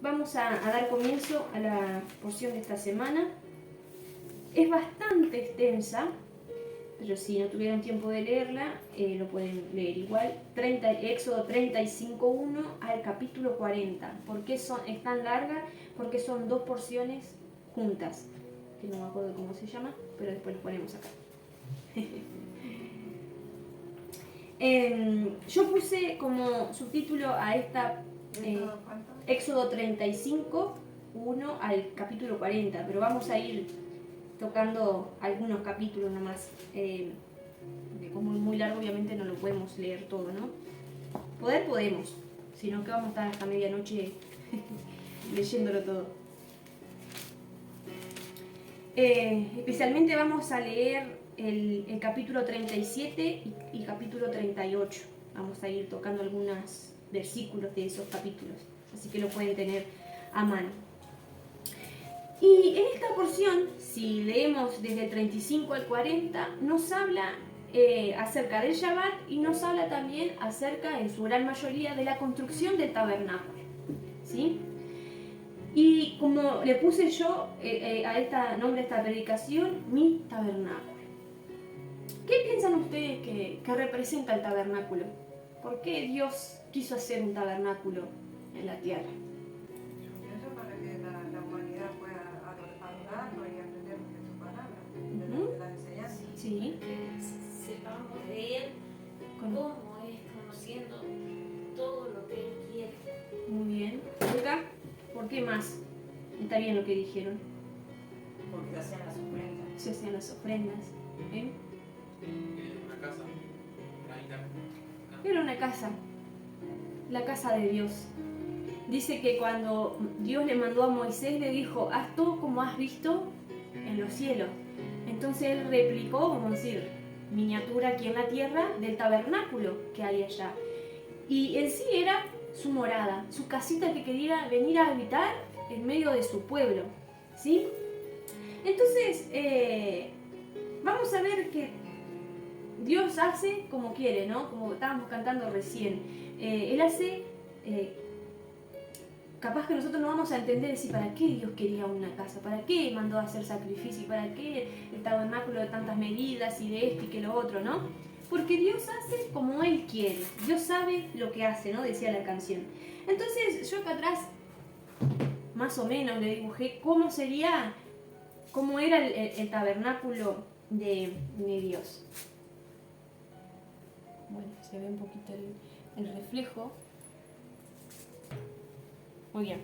vamos a dar comienzo a la porción de esta semana. Es bastante extensa, pero si no tuvieron tiempo de leerla, lo pueden leer igual. Éxodo 35:1 al capítulo 40. ¿Por qué es tan larga? Porque son dos porciones juntas, que no me acuerdo cómo se llama, pero después lo ponemos acá. Yo puse como subtítulo a esta Éxodo 35:1 al capítulo 40, pero vamos a ir tocando algunos capítulos nomás. Como es muy largo, obviamente no lo podemos leer todo, ¿no? Podemos, sino que vamos a estar hasta medianoche leyéndolo todo. Especialmente vamos a leer el capítulo 37 y capítulo 38. Vamos a ir tocando algunos versículos de esos capítulos, así que lo pueden tener a mano. Y en esta porción, si leemos desde el 35 al 40, nos habla acerca del Shabbat y nos habla también acerca, en su gran mayoría, de la construcción del tabernáculo, ¿sí? Y como le puse yo nombre a esta predicación, mi tabernáculo. ¿Qué piensan ustedes que representa el tabernáculo? ¿Por qué Dios quiso hacer un tabernáculo en la tierra? Eso para que la humanidad pueda adorarlo y aprender de su palabra, de las enseñanzas. Sí. Que sepamos de Él cómo es, conociendo todo lo que Él quiere. Muy bien. Olga, ¿por qué más? Está bien lo que dijeron. Porque hacían las ofrendas. Se hacían las ofrendas. Una casa, Era una casa, la casa de Dios. Dice que cuando Dios le mandó a Moisés, le dijo, haz todo como has visto en los cielos. Entonces él replicó, vamos a decir, miniatura aquí en la tierra del tabernáculo que hay allá. Y en sí era su morada, su casita que quería venir a habitar en medio de su pueblo, ¿sí? Entonces, vamos a ver que Dios hace como quiere, ¿no? Como estábamos cantando recién. Él hace, capaz que nosotros no vamos a entender decir para qué Dios quería una casa, para qué mandó a hacer sacrificio, para qué el tabernáculo de tantas medidas y de esto y que lo otro, ¿no? Porque Dios hace como Él quiere. Dios sabe lo que hace, ¿no? Decía la canción. Entonces yo acá atrás, más o menos, le dibujé cómo era el tabernáculo de Dios. Bueno, se ve un poquito el reflejo. Muy bien.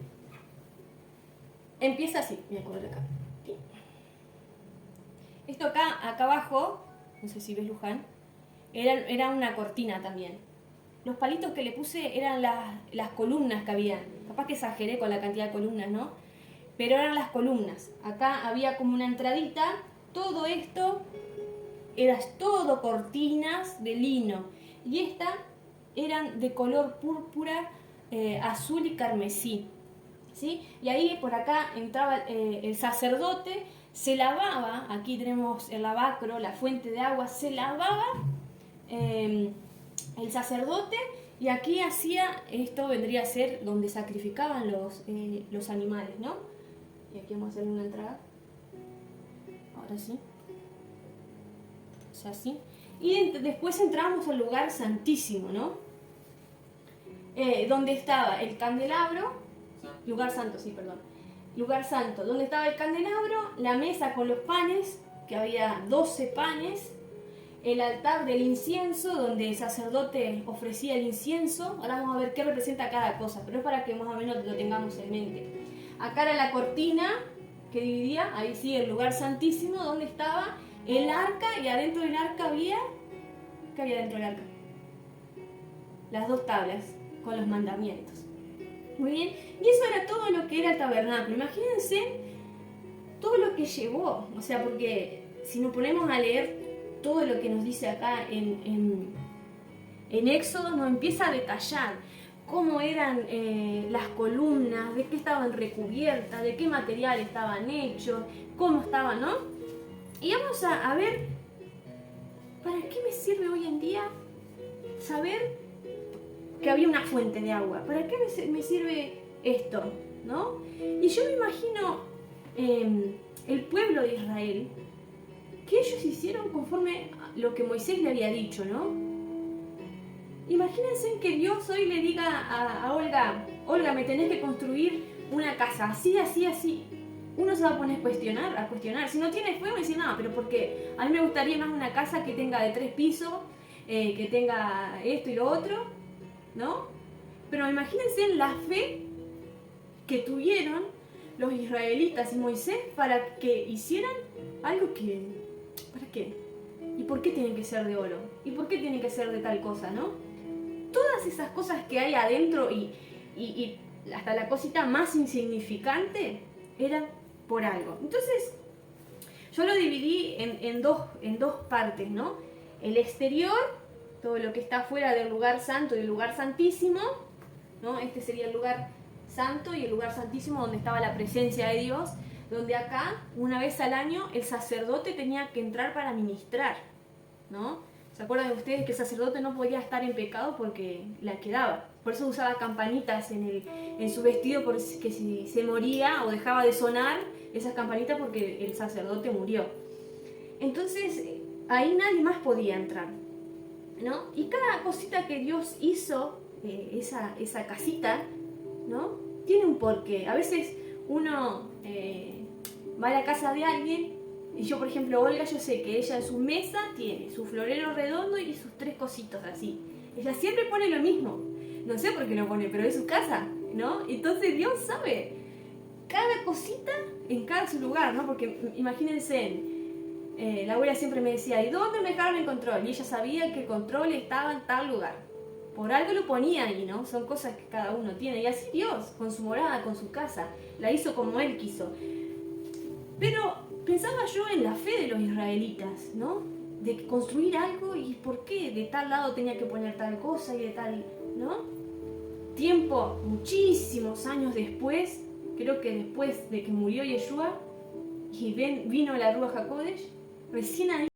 Empieza así, me acuerdo acá. ¿Sí? Esto acá abajo, no sé si ves, Luján, era una cortina también. Los palitos que le puse eran las columnas que había. Capaz que exageré con la cantidad de columnas, ¿no? Pero eran las columnas. Acá había como una entradita. Todo esto era todo cortinas de lino. Y estas eran de color púrpura, azul y carmesí, ¿sí? Y ahí por acá entraba el sacerdote, se lavaba, aquí tenemos el lavacro, la fuente de agua, se lavaba el sacerdote y aquí hacía, esto vendría a ser donde sacrificaban los animales, ¿no? Y aquí vamos a hacer una entrada, ahora sí, o sea, así. Y después entramos al lugar santísimo, ¿no? Donde estaba el candelabro, lugar santo, sí, perdón. Lugar santo, donde estaba el candelabro, la mesa con los panes, que había 12 panes, el altar del incienso, donde el sacerdote ofrecía el incienso. Ahora vamos a ver qué representa cada cosa, pero es para que más o menos lo tengamos en mente. Acá era la cortina que dividía, ahí sí, el lugar santísimo, donde estaba el arca, y adentro del arca había... ¿Qué había dentro del arca? Las 2 tablas con los mandamientos. Muy bien, y eso era todo lo que era el tabernáculo. Imagínense todo lo que llevó, o sea, porque si nos ponemos a leer todo lo que nos dice acá en Éxodo, nos empieza a detallar cómo eran las columnas, de qué estaban recubiertas, de qué material estaban hechos, cómo estaban, ¿no? Y vamos a ver, ¿para qué me sirve hoy en día saber que había una fuente de agua? ¿Para qué me sirve esto? ¿no? Y yo me imagino el pueblo de Israel, que ellos hicieron conforme a lo que Moisés le había dicho, ¿no? Imagínense que Dios hoy le diga a Olga, Olga, me tenés que construir una casa, así, así, así. Uno se va a poner a cuestionar. Si no tiene fuego, dice, no, pero porque a mí me gustaría más una casa que tenga de 3 pisos, que tenga esto y lo otro, ¿no? Pero imagínense la fe que tuvieron los israelitas y Moisés para que hicieran algo que... ¿Para qué? ¿Y por qué tienen que ser de oro? ¿Y por qué tienen que ser de tal cosa, no? Todas esas cosas que hay adentro y hasta la cosita más insignificante eran por algo. Entonces, yo lo dividí en dos partes, ¿no? El exterior, todo lo que está fuera del lugar santo y el lugar santísimo, ¿no? Este sería el lugar santo y el lugar santísimo donde estaba la presencia de Dios, donde acá, una vez al año, el sacerdote tenía que entrar para ministrar, ¿no? ¿Se acuerdan ustedes que el sacerdote no podía estar en pecado porque la quedaba? Por eso usaba campanitas en su vestido, porque si se moría o dejaba de sonar esas campanitas porque el sacerdote murió. Entonces, ahí nadie más podía entrar, ¿no? Y cada cosita que Dios hizo, esa casita, ¿no? Tiene un porqué. A veces uno va a la casa de alguien, y yo, por ejemplo, Olga, yo sé que ella en su mesa tiene su florero redondo y sus 3 cositos así. Ella siempre pone lo mismo. No sé por qué lo pone, pero es su casa, ¿no? Entonces Dios sabe cada cosita en cada su lugar, ¿no? Porque imagínense, la abuela siempre me decía, ¿y dónde me dejaron el control? Y ella sabía que el control estaba en tal lugar. Por algo lo ponía ahí, ¿no? Son cosas que cada uno tiene. Y así Dios, con su morada, con su casa, la hizo como Él quiso. Pero pensaba yo en la fe de los israelitas, ¿no? De construir algo y por qué de tal lado tenía que poner tal cosa y de tal, ¿no? Tiempo, muchísimos años después, creo que después de que murió Yeshua y vino la Ruach HaKodesh, recién ahí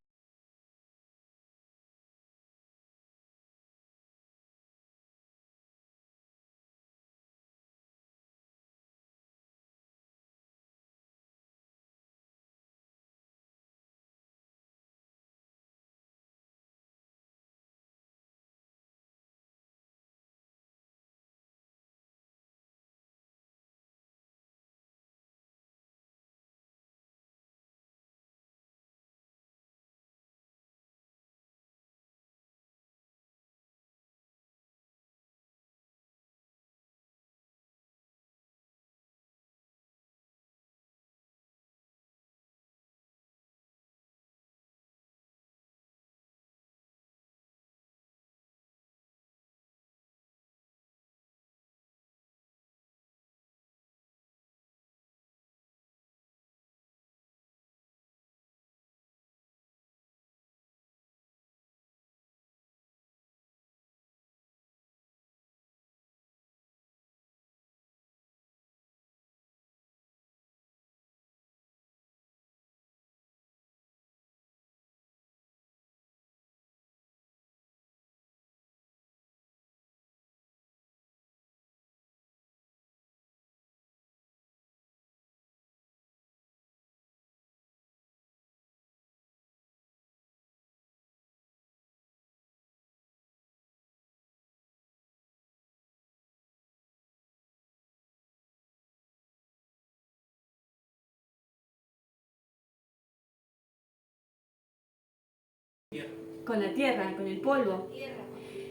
con la tierra, con el polvo.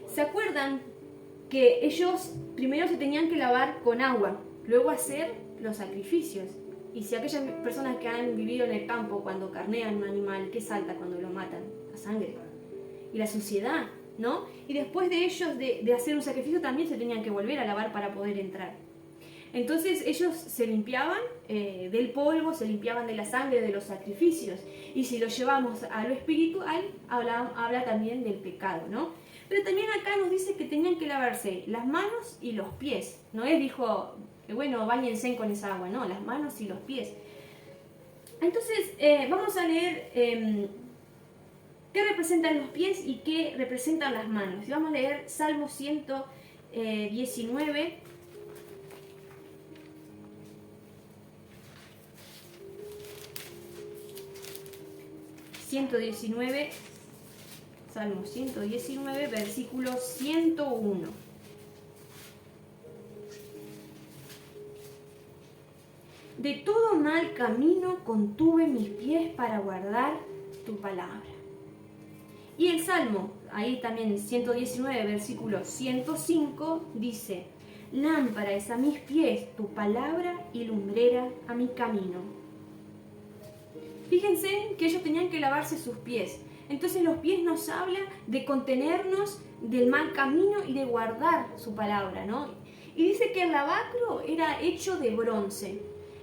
¿Se acuerdan que ellos primero se tenían que lavar con agua, luego hacer los sacrificios? Y si aquellas personas que han vivido en el campo, cuando carnean un animal, ¿qué salta cuando lo matan? La sangre. Y la suciedad, ¿no? Y después de ellos de hacer un sacrificio también se tenían que volver a lavar para poder entrar. Entonces ellos se limpiaban del polvo, se limpiaban de la sangre de los sacrificios. Y si lo llevamos a lo espiritual, habla también del pecado, ¿no? Pero también acá nos dice que tenían que lavarse las manos y los pies. Noé dijo, bueno, báñense con esa agua, no, las manos y los pies. Entonces vamos a leer qué representan los pies y qué representan las manos. Y vamos a leer Salmo 119. 119, Salmo 119, versículo 101. De todo mal camino contuve mis pies para guardar tu palabra. Y el Salmo, ahí también 119, versículo 105, dice: lámpara es a mis pies tu palabra y lumbrera a mi camino. Fíjense que ellos tenían que lavarse sus pies. Entonces los pies nos habla de contenernos del mal camino y de guardar su palabra, ¿no? Y dice que el lavacro era hecho de bronce,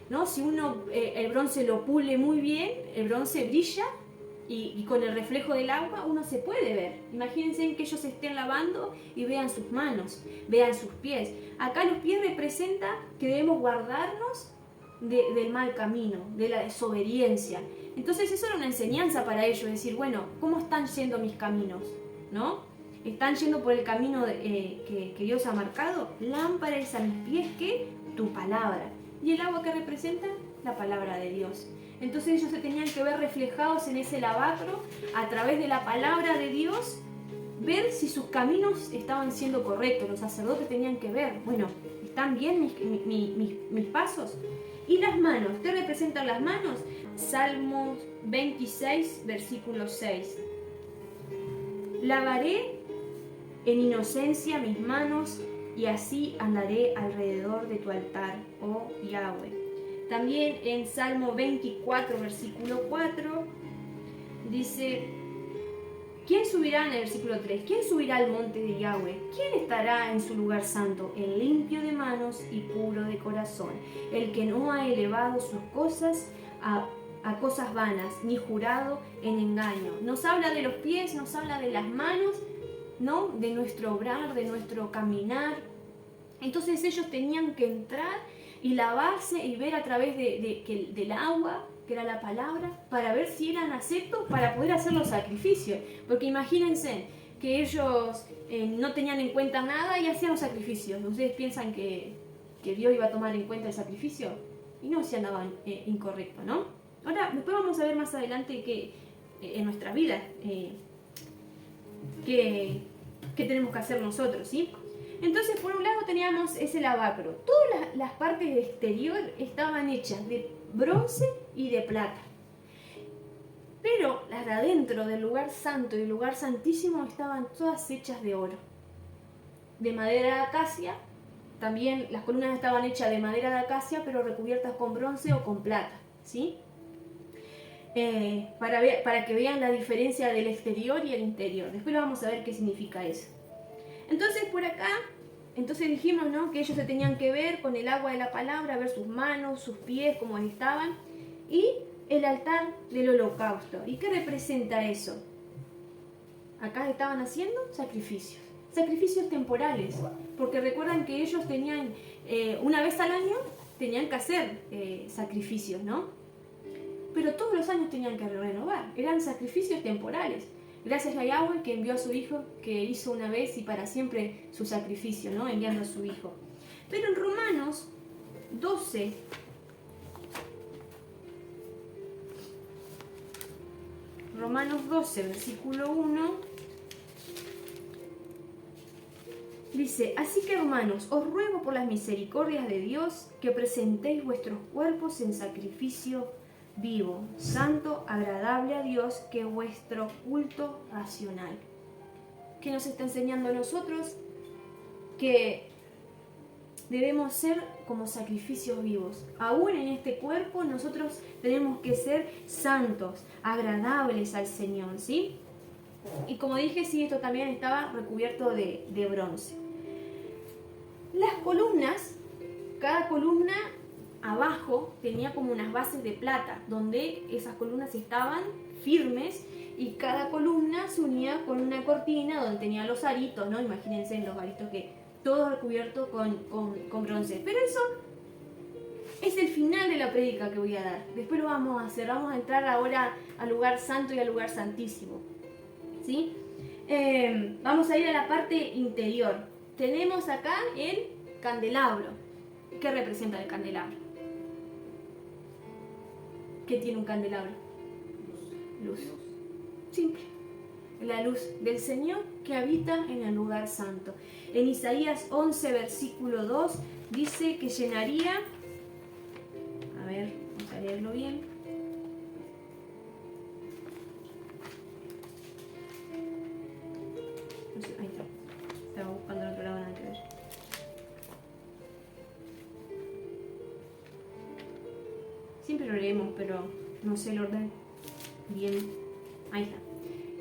¿no? Si uno el bronce lo pule muy bien, el bronce brilla y con el reflejo del agua uno se puede ver. Imagínense que ellos estén lavando y vean sus manos, vean sus pies. Acá los pies representan que debemos guardarnos del mal camino, de la desobediencia. Entonces eso era una enseñanza para ellos, decir, bueno, ¿cómo están yendo mis caminos? ¿No? ¿Están yendo por el camino que Dios ha marcado? Lámpara es a mis pies que tu palabra. ¿Y el agua que representa? La palabra de Dios. Entonces ellos se tenían que ver reflejados en ese lavacro a través de la palabra de Dios, ver si sus caminos estaban siendo correctos. Los sacerdotes tenían que ver, bueno, ¿están bien mis pasos? Y las manos, ¿qué representan las manos? Salmos 26, versículo 6. Lavaré en inocencia mis manos y así andaré alrededor de tu altar, oh Yahweh. También en Salmo 24, versículo 4, dice, ¿quién subirá en el versículo 3? ¿Quién subirá al monte de Yahweh? ¿Quién estará en su lugar santo? El limpio de manos y puro de corazón, el que no ha elevado sus cosas a cosas vanas, ni jurado en engaño. Nos habla de los pies, nos habla de las manos, ¿no? De nuestro obrar, de nuestro caminar. Entonces ellos tenían que entrar y lavarse y ver a través del agua, que era la palabra, para ver si eran aceptos para poder hacer los sacrificios. Porque imagínense que ellos no tenían en cuenta nada y hacían los sacrificios. ¿Ustedes piensan que Dios iba a tomar en cuenta el sacrificio? Y no se andaban incorrecto, ¿no? Ahora, después vamos a ver más adelante que en nuestra vida qué tenemos que hacer nosotros, ¿sí? Entonces, por un lado teníamos ese lavacro. Todas las partes del exterior estaban hechas de bronce y de plata. Pero las de adentro del lugar santo y el lugar santísimo estaban todas hechas de oro. De madera de acacia. También las columnas estaban hechas de madera de acacia, pero recubiertas con bronce o con plata, ¿sí? Para que vean la diferencia del exterior y el interior. Después vamos a ver qué significa eso. Entonces por acá, dijimos, ¿no?, que ellos se tenían que ver con el agua de la palabra, ver sus manos, sus pies, cómo estaban, y el altar del holocausto. ¿Y qué representa eso? Acá estaban haciendo sacrificios temporales, porque recuerdan que ellos tenían, una vez al año, tenían que hacer sacrificios, ¿no? Pero todos los años tenían que renovar, eran sacrificios temporales. Gracias a Yahweh que envió a su Hijo, que hizo una vez y para siempre su sacrificio, ¿no? Enviando a su Hijo. Pero en Romanos 12, versículo 1, dice, así que hermanos, os ruego por las misericordias de Dios que presentéis vuestros cuerpos en sacrificio vivo, santo, agradable a Dios, que vuestro culto racional. ¿Qué nos está enseñando a nosotros? Que debemos ser como sacrificios vivos. Aún en este cuerpo nosotros tenemos que ser santos, agradables al Señor, ¿sí? Y como dije, sí, esto también estaba recubierto de bronce. Las columnas, cada columna abajo tenía como unas bases de plata, donde esas columnas estaban firmes y cada columna se unía con una cortina donde tenía los aritos, ¿no? Imagínense los aritos que todo recubierto con bronce. Pero eso es el final de la prédica que voy a dar. Después lo vamos a hacer, vamos a entrar ahora al lugar santo y al lugar santísimo, ¿sí? Vamos a ir a la parte interior. Tenemos acá el candelabro. ¿Qué representa el candelabro? ¿Qué tiene un candelabro? Luz. Simple. La luz del Señor que habita en el lugar santo. En Isaías 11, versículo 2, dice que llenaría, a ver, vamos a leerlo bien. No sé, ahí está. Estaba buscando el otro lado, nada que ver. Siempre lo leemos, pero no sé el orden bien. Ahí está.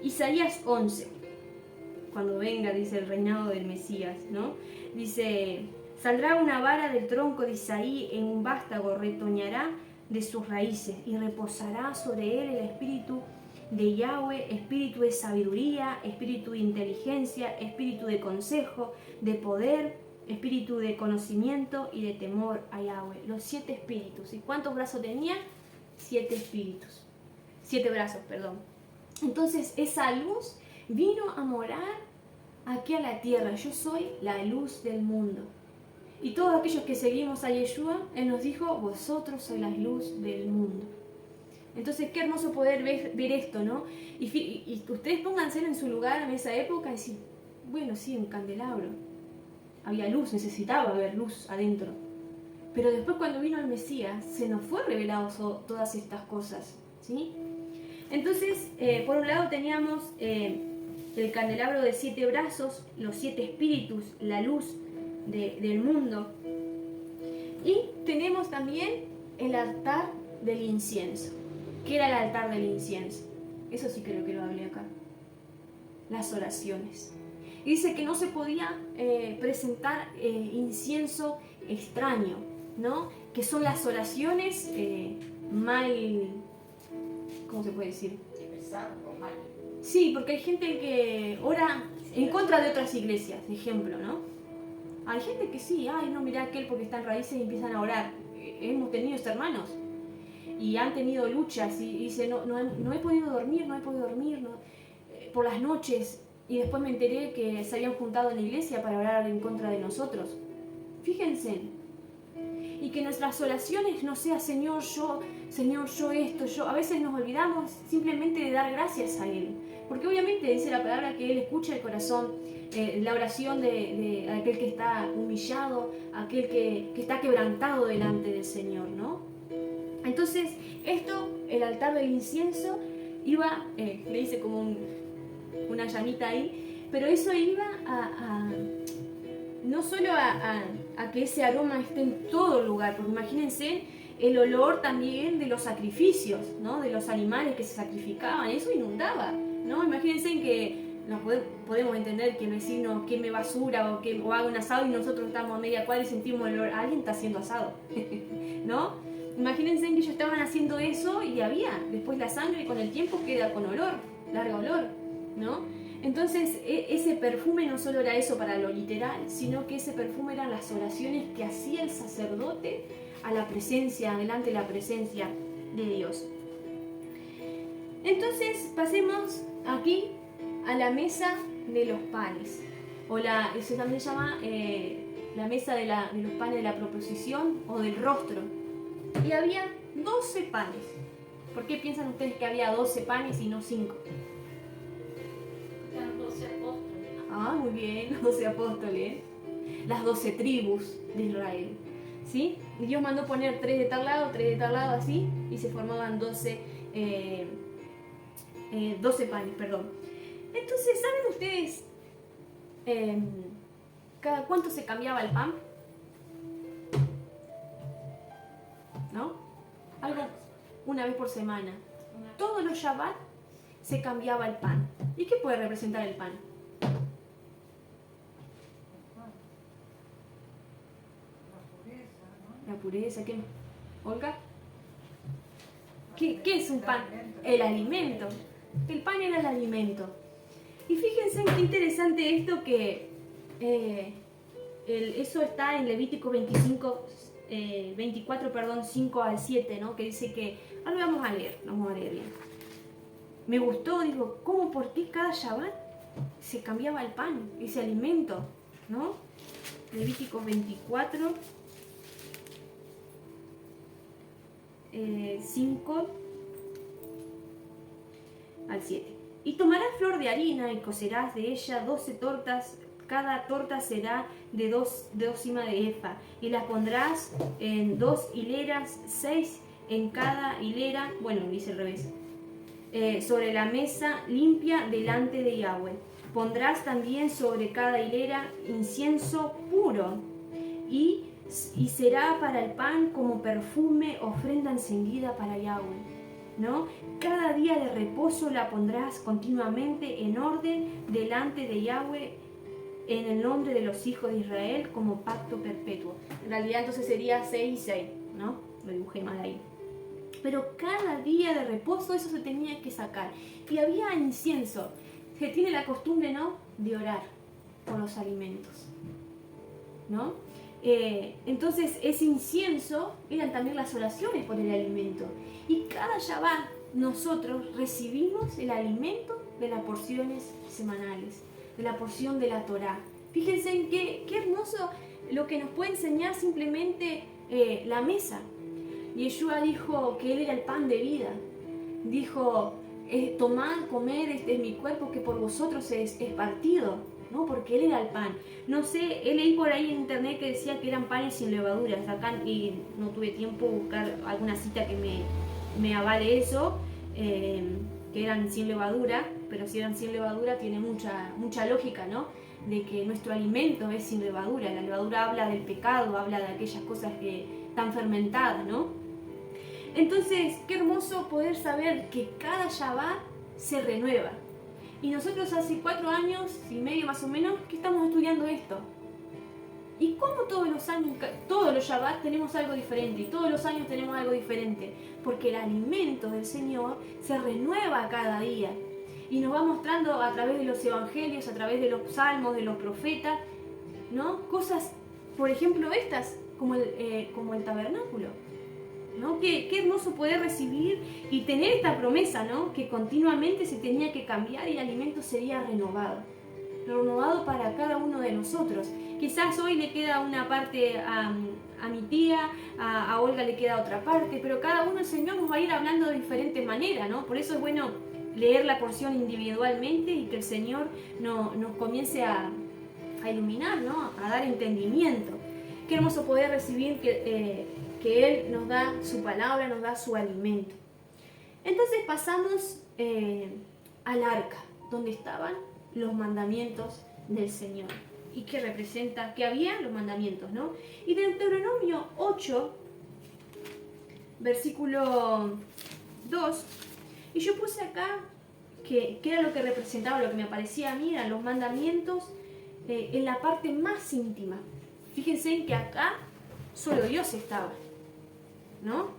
Isaías 11. Cuando venga, dice, el reinado del Mesías, ¿no? Dice, saldrá una vara del tronco de Isaí, en un vástago retoñará de sus raíces, y reposará sobre él el espíritu de Yahweh, espíritu de sabiduría, espíritu de inteligencia, espíritu de consejo, de poder, espíritu de conocimiento y de temor a Yahweh. Los 7 espíritus. ¿Y cuántos brazos tenía? 7 espíritus. 7 brazos, perdón. Entonces esa luz vino a morar aquí a la tierra. Yo soy la luz del mundo. Y todos aquellos que seguimos a Yeshua, Él nos dijo, vosotros sois la luz del mundo. Entonces qué hermoso poder ver esto, ¿no? Y ustedes pónganse en su lugar en esa época y decir, bueno, sí, un candelabro. Había luz, necesitaba haber luz adentro. Pero después cuando vino el Mesías, se nos fue revelado todas estas cosas, ¿sí? Entonces, por un lado teníamos el candelabro de 7 brazos, los 7 espíritus, la luz del mundo. Y tenemos también el altar del incienso. ¿Qué era el altar del incienso? Eso sí creo que lo hablé acá. Las oraciones. Y dice que no se podía presentar incienso extraño, ¿no? Que son las oraciones mal... ¿Cómo se puede decir? Pesado o mal. Sí, porque hay gente que ora en contra de otras iglesias, ejemplo, ¿no? Hay gente que sí, ay, no, mira aquel porque está en raíces y empiezan a orar. Hemos tenido hermanos y han tenido luchas y dice, no he podido dormir, por las noches. Y después me enteré que se habían juntado en la iglesia para orar en contra de nosotros. Fíjense. Y que nuestras oraciones no sea Señor, yo esto, yo. A veces nos olvidamos simplemente de dar gracias a Él. Porque obviamente dice la palabra que Él escucha el corazón, la oración de aquel que está humillado, aquel que está quebrantado delante del Señor, ¿no? Entonces, esto, el altar del incienso, iba, le hice como una llamita ahí, pero eso iba no solo a que ese aroma esté en todo lugar, porque imagínense el olor también de los sacrificios, ¿no? De los animales que se sacrificaban, eso inundaba, ¿no? Imagínense que podemos entender que el vecino queme basura o haga un asado y nosotros estamos a media cuadra y sentimos el olor, alguien está haciendo asado, ¿no? Imagínense que ellos estaban haciendo eso y había después la sangre y con el tiempo queda con olor, largo olor, ¿no? Entonces ese perfume no solo era eso para lo literal, sino que ese perfume eran las oraciones que hacía el sacerdote a la presencia, delante de la presencia de Dios. Entonces pasemos aquí a la mesa de los panes, eso también se llama la mesa de los panes de la proposición o del rostro. Y había 12 panes. ¿Por qué piensan ustedes que había 12 panes y no 5? Eran 12 apóstoles. Ah, muy bien, los 12 apóstoles. Las 12 tribus de Israel. ¿Sí? Y Dios mandó poner 3 de tal lado, 3 de tal lado, así, y se formaban 12 panes, perdón. Entonces, ¿saben ustedes cada cuánto se cambiaba el pan? ¿No? Algo, una vez por semana. Todos los Shabbat se cambiaba el pan. ¿Y qué puede representar el pan? La pureza, ¿qué? ¿Olga? ¿Qué es un pan? El alimento. El pan era el alimento. Y fíjense qué interesante esto que eso está en Levítico 24, 5 al 7, ¿no? Que dice que, ahora lo vamos a leer bien. Me gustó, digo, ¿cómo, por qué cada Shabbat se cambiaba el pan, ese alimento, ¿no? Levítico 24, 5 al 7. Y tomarás flor de harina y cocerás de ella 12 tortas, cada torta será de dos cimas de efa, y las pondrás en 2 hileras, 6 en cada hilera, bueno, dice al revés, sobre la mesa limpia delante de Yahweh. Pondrás también sobre cada hilera incienso puro, y será para el pan como perfume, ofrenda encendida para Yahweh, ¿no? Cada día de reposo la pondrás continuamente en orden delante de Yahweh en el nombre de los hijos de Israel como pacto perpetuo. En realidad entonces sería 6 y 6, ¿no? Lo dibujé mal ahí. Pero cada día de reposo eso se tenía que sacar. Y había incienso. Se tiene la costumbre, ¿no?, de orar por los alimentos, ¿no? Entonces ese incienso eran también las oraciones por el alimento. Y cada Shabbat nosotros recibimos el alimento de las porciones semanales, de la porción de la Torá. Fíjense en qué hermoso lo que nos puede enseñar simplemente la mesa. Yeshua dijo que Él era el pan de vida. Dijo, tomad, comed, este es mi cuerpo que por vosotros es partido, ¿no? Porque Él era el pan. No sé, leí por ahí en internet que decía que eran panes sin levaduras. Acá y no tuve tiempo de buscar alguna cita que me avale eso, que eran sin levadura, pero si eran sin levadura tiene mucha lógica, ¿no? De que nuestro alimento es sin levadura. La levadura habla del pecado, habla de aquellas cosas que están fermentadas, ¿no? Entonces, qué hermoso poder saber que cada Shabbat se renueva. Y nosotros hace 4 años y medio más o menos que estamos estudiando esto. Y como todos los años, todos los Shabbat tenemos algo diferente, y todos los años tenemos algo diferente, porque el alimento del Señor se renueva cada día. Y nos va mostrando a través de los evangelios, a través de los salmos, de los profetas, ¿no? Cosas, por ejemplo, estas, como el tabernáculo, ¿no? Qué hermoso poder recibir y tener esta promesa, ¿no? Que continuamente se tenía que cambiar y el alimento sería renovado para cada uno de nosotros. Quizás hoy le queda una parte a mi tía, a Olga le queda otra parte, pero cada uno el Señor nos va a ir hablando de diferentes maneras, ¿no? Por eso es bueno leer la porción individualmente y que el Señor nos comience a iluminar, ¿no? A dar entendimiento. Qué hermoso poder recibir que Él nos da su palabra, nos da su alimento. Entonces pasamos al arca, donde estaban los mandamientos del Señor. ¿Y qué representa? Que había los mandamientos, ¿no? Y de Deuteronomio 8, versículo 2, y yo puse acá que era lo que representaba, lo que me aparecía a mí, eran los mandamientos en la parte más íntima. Fíjense en que acá solo Dios estaba, ¿no?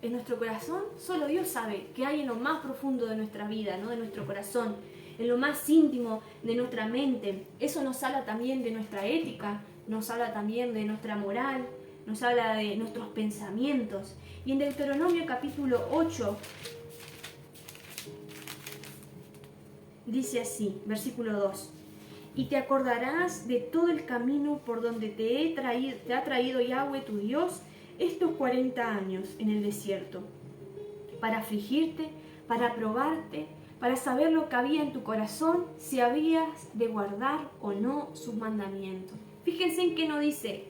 En nuestro corazón solo Dios sabe qué hay en lo más profundo de nuestra vida, ¿no? De nuestro corazón, en lo más íntimo de nuestra mente. Eso nos habla también de nuestra ética, nos habla también de nuestra moral, nos habla de nuestros pensamientos. Y en Deuteronomio capítulo 8 dice así, versículo 2: y te acordarás de todo el camino por donde te ha traído Yahweh tu Dios estos 40 años en el desierto, para afligirte, para probarte, para saber lo que había en tu corazón, si habías de guardar o no sus mandamientos. Fíjense en que no dice,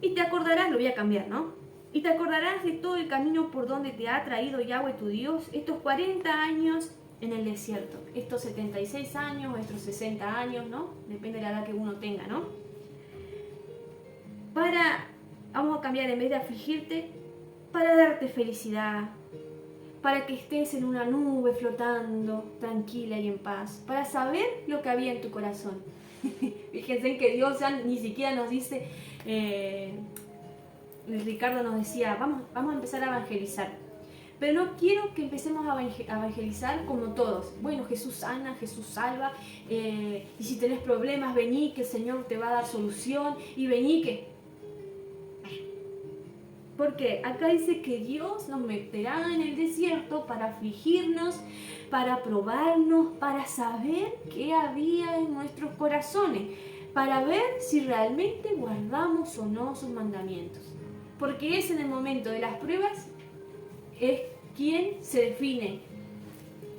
y te acordarás, lo voy a cambiar, ¿no? Y te acordarás de todo el camino por donde te ha traído Yahweh tu Dios estos 40 años en el desierto, estos 76 años, estos 60 años, ¿no? Depende de la edad que uno tenga, ¿no? Vamos a cambiar, en vez de afligirte, para darte felicidad, para que estés en una nube flotando, tranquila y en paz, para saber lo que había en tu corazón. Fíjense en que Dios ya ni siquiera nos dice, Ricardo nos decía, vamos a empezar a evangelizar. Pero no quiero que empecemos a evangelizar como todos. Bueno, Jesús sana, Jesús salva, y si tenés problemas, vení que el Señor te va a dar solución, y vení que... Porque acá dice que Dios nos meterá en el desierto para afligirnos, para probarnos, para saber qué había en nuestros corazones, para ver si realmente guardamos o no sus mandamientos. Porque es en el momento de las pruebas es quien se define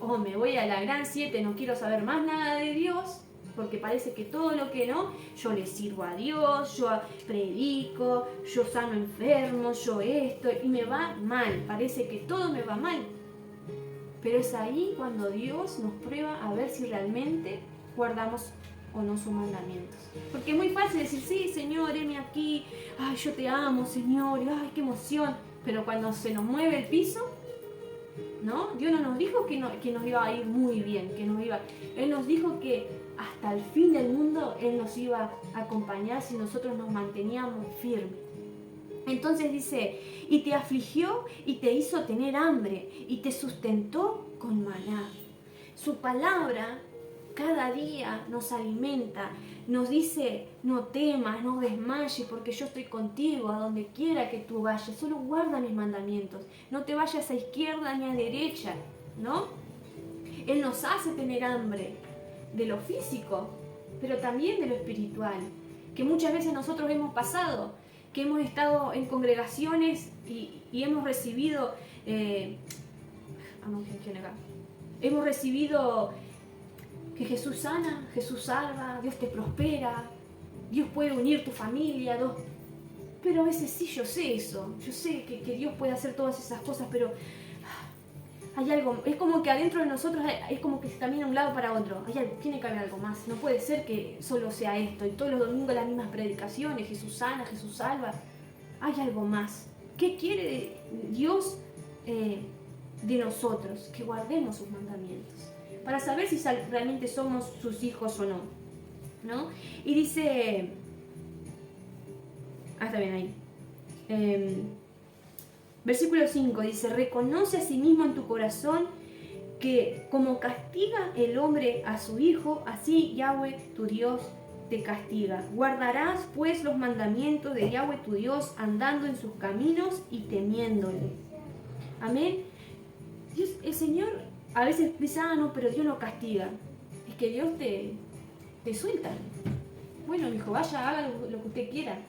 o me voy a la gran 7, no quiero saber más nada de Dios, porque parece que todo lo que no, yo le sirvo a Dios, yo predico, yo sano enfermos, yo esto, y me va mal, parece que todo me va mal. Pero es ahí cuando Dios nos prueba a ver si realmente guardamos o no sus mandamientos. Porque es muy fácil decir, sí, Señor, heme aquí, ay, yo te amo, Señor, ay, qué emoción. Pero cuando se nos mueve el piso, ¿no? Dios no nos dijo que nos iba a ir muy bien, Él nos dijo que hasta el fin del mundo Él nos iba a acompañar si nosotros nos manteníamos firmes. Entonces dice, y te afligió y te hizo tener hambre y te sustentó con maná. Su palabra cada día nos alimenta, nos dice, no temas, no desmayes, porque yo estoy contigo a donde quiera que tú vayas, solo guarda mis mandamientos, no te vayas a izquierda ni a derecha, ¿no? Él nos hace tener hambre de lo físico, pero también de lo espiritual, que muchas veces nosotros hemos pasado, que hemos estado en congregaciones y hemos recibido, hemos recibido que Jesús sana, Jesús salva, Dios te prospera, Dios puede unir tu familia, pero a veces sí, yo sé eso, yo sé que Dios puede hacer todas esas cosas, pero hay algo, es como que adentro de nosotros es como que se camina de un lado para otro, hay algo, tiene que haber algo más, no puede ser que solo sea esto, y todos los domingos las mismas predicaciones, Jesús sana, Jesús salva, hay algo más. ¿Qué quiere Dios de nosotros? Que guardemos sus mandamientos, para saber si realmente somos sus hijos o no, ¿no? Y dice, está bien ahí, versículo 5 dice, reconoce a sí mismo en tu corazón que como castiga el hombre a su hijo, así Yahweh tu Dios te castiga. Guardarás pues los mandamientos de Yahweh tu Dios, andando en sus caminos y temiéndole. Amén. Dios, el Señor a veces dice, no, pero Dios no castiga. Es que Dios te suelta. Bueno, hijo, vaya, haga lo que usted quiera.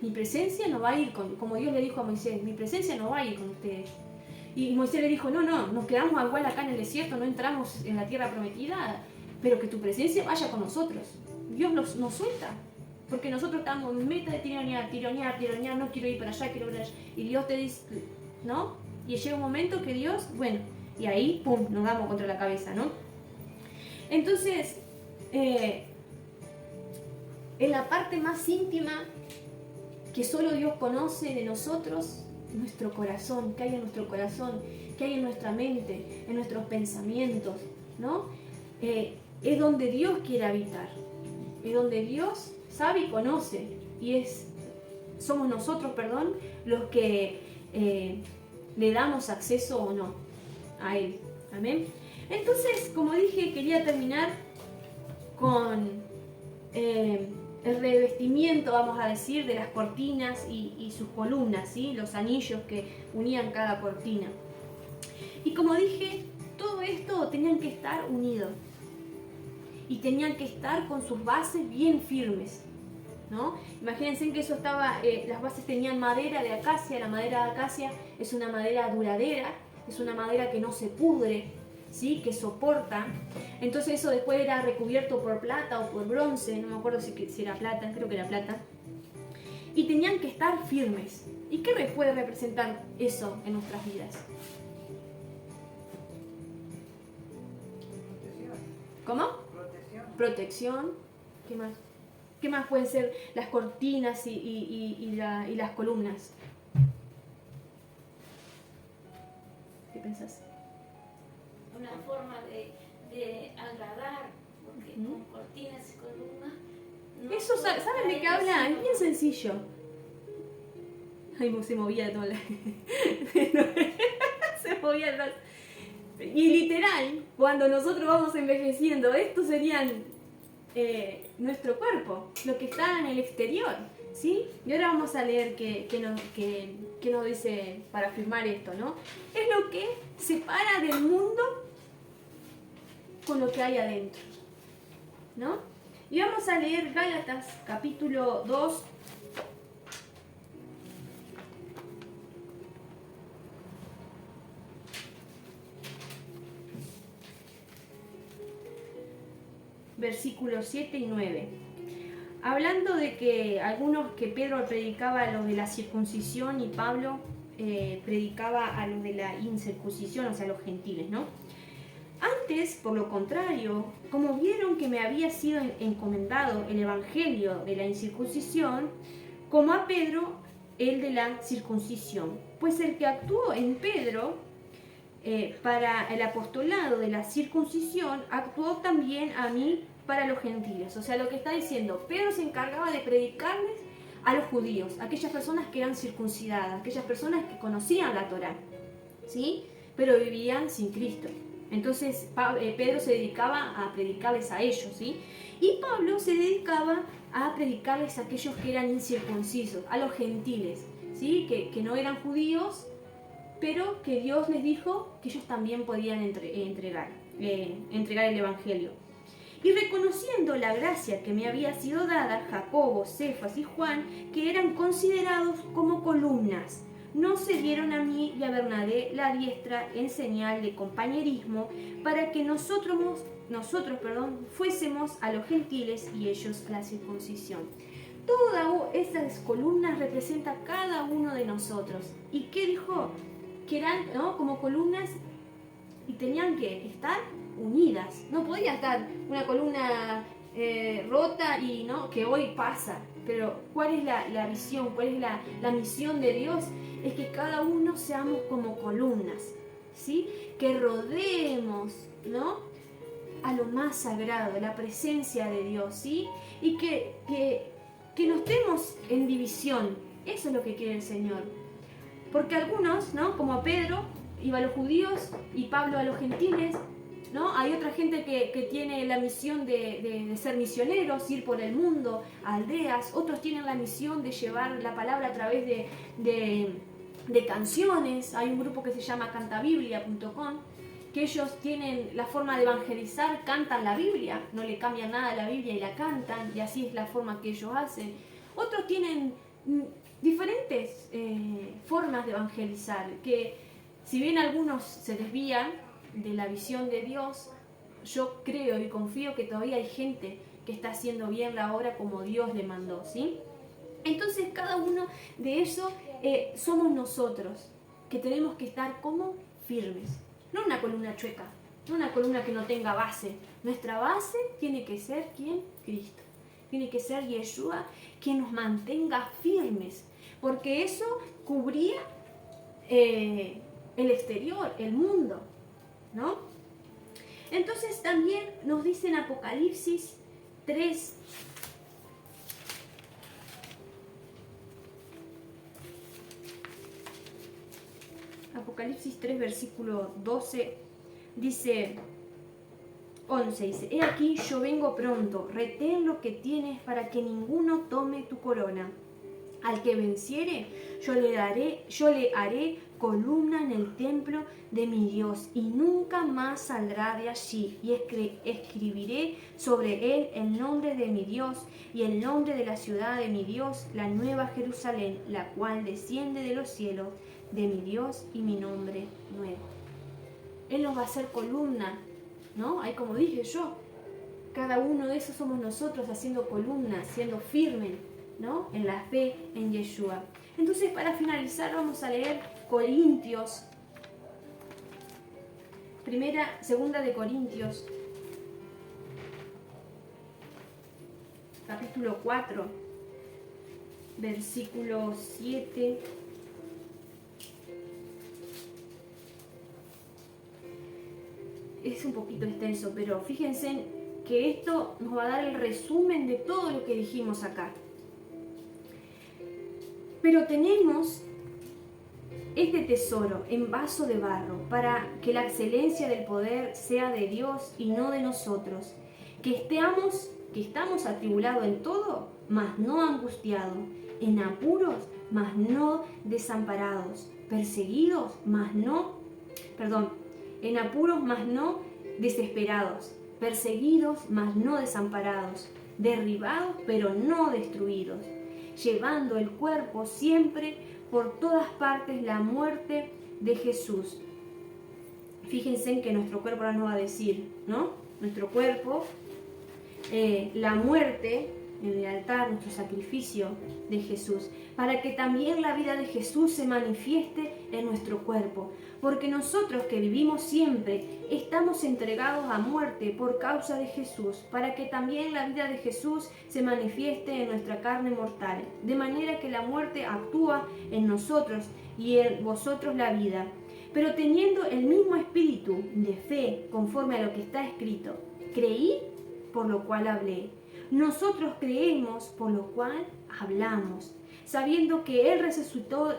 Mi presencia no va a ir como Dios le dijo a Moisés, mi presencia no va a ir con ustedes. Y Moisés le dijo, no, nos quedamos igual acá en el desierto, no entramos en la tierra prometida, pero que tu presencia vaya con nosotros. Dios nos suelta, porque nosotros estamos en meta de tironear, no quiero ir para allá, quiero ir para allá. Y Dios te dice, ¿no? Y llega un momento que Dios, bueno, y ahí, pum, nos damos contra la cabeza, ¿no? Entonces, en la parte más íntima que solo Dios conoce de nosotros, nuestro corazón, que hay en nuestro corazón, que hay en nuestra mente, en nuestros pensamientos, ¿no? Es donde Dios quiere habitar, es donde Dios sabe y conoce, y somos nosotros, los que le damos acceso o no a Él. Amén. Entonces, como dije, quería terminar con el revestimiento, vamos a decir, de las cortinas y sus columnas, ¿sí? Los anillos que unían cada cortina. Y como dije, todo esto tenían que estar unidos y tenían que estar con sus bases bien firmes, ¿no? Imagínense que eso estaba, las bases tenían madera de acacia. La madera de acacia es una madera duradera, es una madera que no se pudre, ¿sí? Que soporta. Entonces eso después era recubierto por plata o por bronce, no me acuerdo si era plata, creo que era plata. Y tenían que estar firmes. ¿Y qué puede representar eso en nuestras vidas? ¿Cómo? Protección. ¿Qué más? ¿Qué más pueden ser las cortinas y las columnas? ¿Qué pensás? Una forma de agradar, porque con cortinas y columnas... No eso, ¿saben de qué habla? Es bien sencillo. Ay, se movía toda la... se movía el... Y literal, cuando nosotros vamos envejeciendo, estos serían nuestro cuerpo, lo que está en el exterior, ¿sí? Y ahora vamos a leer qué nos dice para afirmar esto, ¿no? Es lo que separa del mundo con lo que hay adentro, ¿no? Y vamos a leer Gálatas capítulo 2. versículos 7 y 9. Hablando de que Pedro predicaba a los de la circuncisión y Pablo predicaba a los de la incircuncisión, o sea, a los gentiles, ¿no? Antes, por lo contrario, como vieron que me había sido encomendado el evangelio de la incircuncisión, como a Pedro el de la circuncisión, pues el que actuó en Pedro para el apostolado de la circuncisión, actuó también a mí para los gentiles. O sea, lo que está diciendo, Pedro se encargaba de predicarles a los judíos, aquellas personas que eran circuncidadas, aquellas personas que conocían la Torá, ¿sí? Pero vivían sin Cristo. Entonces Pedro se dedicaba a predicarles a ellos, ¿sí? Y Pablo se dedicaba a predicarles a aquellos que eran incircuncisos, a los gentiles, ¿sí? Que no eran judíos, pero que Dios les dijo que ellos también podían entregar el evangelio. Y reconociendo la gracia que me había sido dada, Jacobo, Cefas y Juan, que eran considerados como columnas, no se dieron a mí y a Bernabé la diestra en señal de compañerismo para que nosotros fuésemos a los gentiles y ellos a la circuncisión. Todas esas columnas representan a cada uno de nosotros. ¿Y qué dijo? Que eran, ¿no?, como columnas y tenían que estar unidas. No podía estar una columna rota y no que hoy pasa. Pero ¿cuál es la visión? ¿Cuál es la misión de Dios? Es que cada uno seamos como columnas, ¿sí? Que rodeemos, ¿no?, a lo más sagrado, la presencia de Dios, ¿sí? Y que no estemos en división. Eso es lo que quiere el Señor. Porque algunos, ¿no?, como Pedro, iba a los judíos y Pablo a los gentiles, ¿no? Hay otra gente que tiene la misión de ser misioneros, ir por el mundo, a aldeas. Otros tienen la misión de llevar la palabra a través de canciones. Hay un grupo que se llama cantabiblia.com, que ellos tienen la forma de evangelizar, cantan la Biblia, no le cambian nada a la Biblia y la cantan, y así es la forma que ellos hacen. Otros tienen diferentes formas de evangelizar, que si bien algunos se desvían de la visión de Dios, yo creo y confío que todavía hay gente que está haciendo bien la obra como Dios le mandó, ¿sí? Entonces cada uno de eso somos nosotros, que tenemos que estar como firmes, no una columna chueca, no una columna que no tenga base. Nuestra base tiene que ser, ¿quién? Cristo. Tiene que ser Yeshua, quien nos mantenga firmes, porque eso cubría el exterior, el mundo, ¿no? Entonces también nos dice en Apocalipsis 3, versículo 12, dice, 11, dice, he aquí yo vengo pronto, retén lo que tienes para que ninguno tome tu corona. Al que venciere, yo le haré columna en el templo de mi Dios, y nunca más saldrá de allí, y escribiré sobre él el nombre de mi Dios, y el nombre de la ciudad de mi Dios, la nueva Jerusalén, la cual desciende de los cielos, de mi Dios, y mi nombre nuevo. Él nos va a hacer columna, ¿no? Ahí como dije yo, cada uno de esos somos nosotros haciendo columna, siendo firmes, ¿no?, en la fe en Yeshua. Entonces, para finalizar, vamos a leer Corintios, segunda de Corintios, capítulo 4, versículo 7. Es un poquito extenso, pero fíjense que esto nos va a dar el resumen de todo lo que dijimos acá. Pero tenemos este tesoro en vaso de barro, para que la excelencia del poder sea de Dios y no de nosotros, que estamos atribulados en todo, mas no angustiados, en apuros, mas no desamparados, perseguidos, en apuros, mas no desesperados, perseguidos, mas no desamparados, derribados, pero no destruidos, llevando el cuerpo siempre por todas partes la muerte de Jesús. Fíjense en que nuestro cuerpo ahora nos va a decir, ¿no? Nuestro cuerpo la muerte en el altar, nuestro sacrificio de Jesús, para que también la vida de Jesús se manifieste en nuestro cuerpo. Porque nosotros que vivimos siempre estamos entregados a muerte por causa de Jesús, para que también la vida de Jesús se manifieste en nuestra carne mortal, de manera que la muerte actúa en nosotros y en vosotros la vida. Pero teniendo el mismo espíritu de fe, conforme a lo que está escrito, creí, por lo cual hablé. Nosotros creemos, por lo cual hablamos, sabiendo que Él resucitó,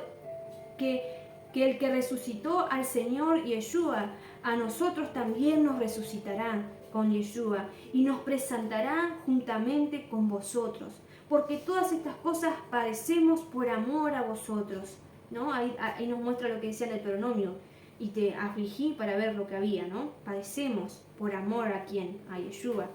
que el que resucitó al Señor Yeshua, a nosotros también nos resucitará con Yeshua y nos presentará juntamente con vosotros. Porque todas estas cosas padecemos por amor a vosotros, ¿no? Ahí nos muestra lo que decía el Deuteronomio. Y te afligí para ver lo que había, ¿no? Padecemos por amor a ¿quién? A Yeshua.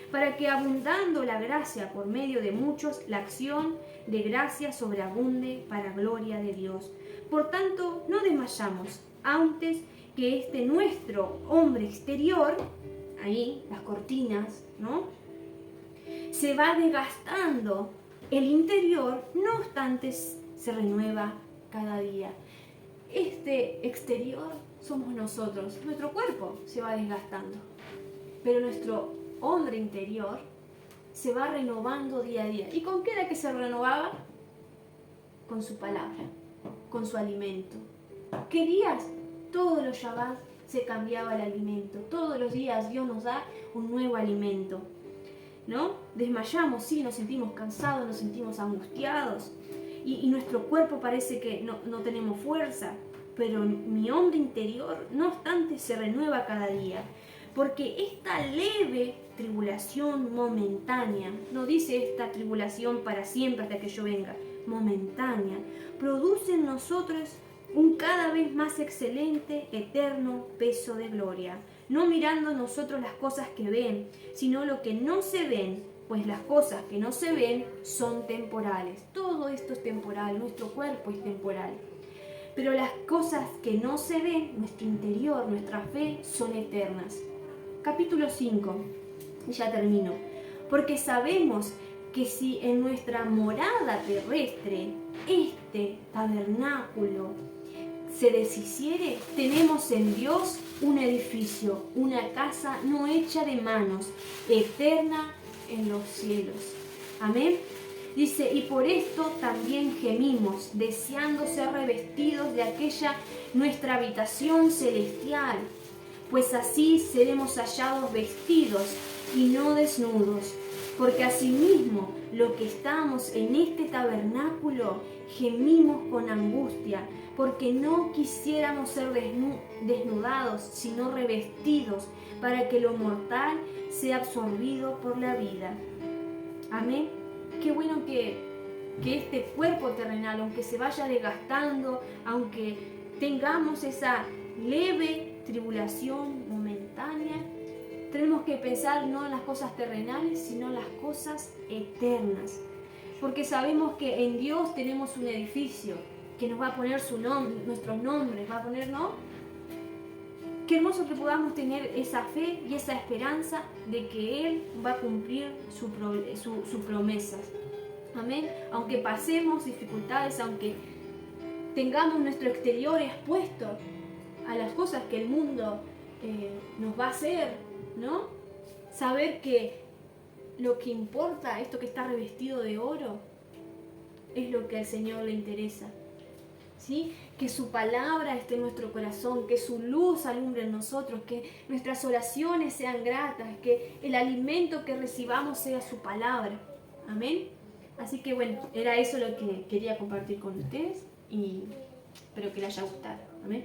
Para que abundando la gracia por medio de muchos, la acción de gracia sobreabunde para gloria de Dios. Por tanto, no desmayamos antes que este nuestro hombre exterior, ahí las cortinas, ¿no? Se va desgastando. El interior, no obstante, se renueva cada día. Este exterior somos nosotros. Nuestro cuerpo se va desgastando, pero nuestro hombre interior se va renovando día a día. ¿Y con qué era que se renovaba? Con su palabra, con su alimento. ¿Qué días? Todos los Shabbat se cambiaba el alimento. Todos los días Dios nos da un nuevo alimento, ¿no? Desmayamos, sí, nos sentimos cansados, nos sentimos angustiados y nuestro cuerpo parece que no tenemos fuerza, pero mi hombre interior, no obstante, se renueva cada día. Porque esta leve tribulación momentánea, no dice esta tribulación para siempre hasta que yo venga, momentánea, produce en nosotros un cada vez más excelente, eterno peso de gloria, no mirando nosotros las cosas que ven, sino lo que no se ven, pues las cosas que no se ven son temporales. Todo esto es temporal, nuestro cuerpo es temporal. Pero las cosas que no se ven, nuestro interior, nuestra fe, son eternas. Capítulo 5, y ya termino. Porque sabemos que si en nuestra morada terrestre este tabernáculo se deshiciere, tenemos en Dios un edificio, una casa no hecha de manos, eterna en los cielos. Amén. Dice, y por esto también gemimos, deseando ser revestidos de aquella nuestra habitación celestial, pues así seremos hallados vestidos y no desnudos. Porque asimismo, lo que estamos en este tabernáculo, gemimos con angustia, porque no quisiéramos ser desnudados, sino revestidos, para que lo mortal sea absorbido por la vida. Amén. Qué bueno que este cuerpo terrenal, aunque se vaya desgastando, aunque tengamos esa leve tribulación momentánea, tenemos que pensar no en las cosas terrenales, sino en las cosas eternas. Porque sabemos que en Dios tenemos un edificio que nos va a poner su nombre, nuestros nombres, va a poner, ¿no? Qué hermoso que podamos tener esa fe y esa esperanza de que Él va a cumplir sus promesas. Amén. Aunque pasemos dificultades, aunque tengamos nuestro exterior expuesto a las cosas que el mundo nos va a hacer, ¿no? Saber que lo que importa, esto que está revestido de oro, es lo que al Señor le interesa. ¿Sí? Que su palabra esté en nuestro corazón, que su luz alumbre en nosotros, que nuestras oraciones sean gratas, que el alimento que recibamos sea su palabra. Amén. Así que bueno, era eso lo que quería compartir con ustedes y espero que les haya gustado. Amén.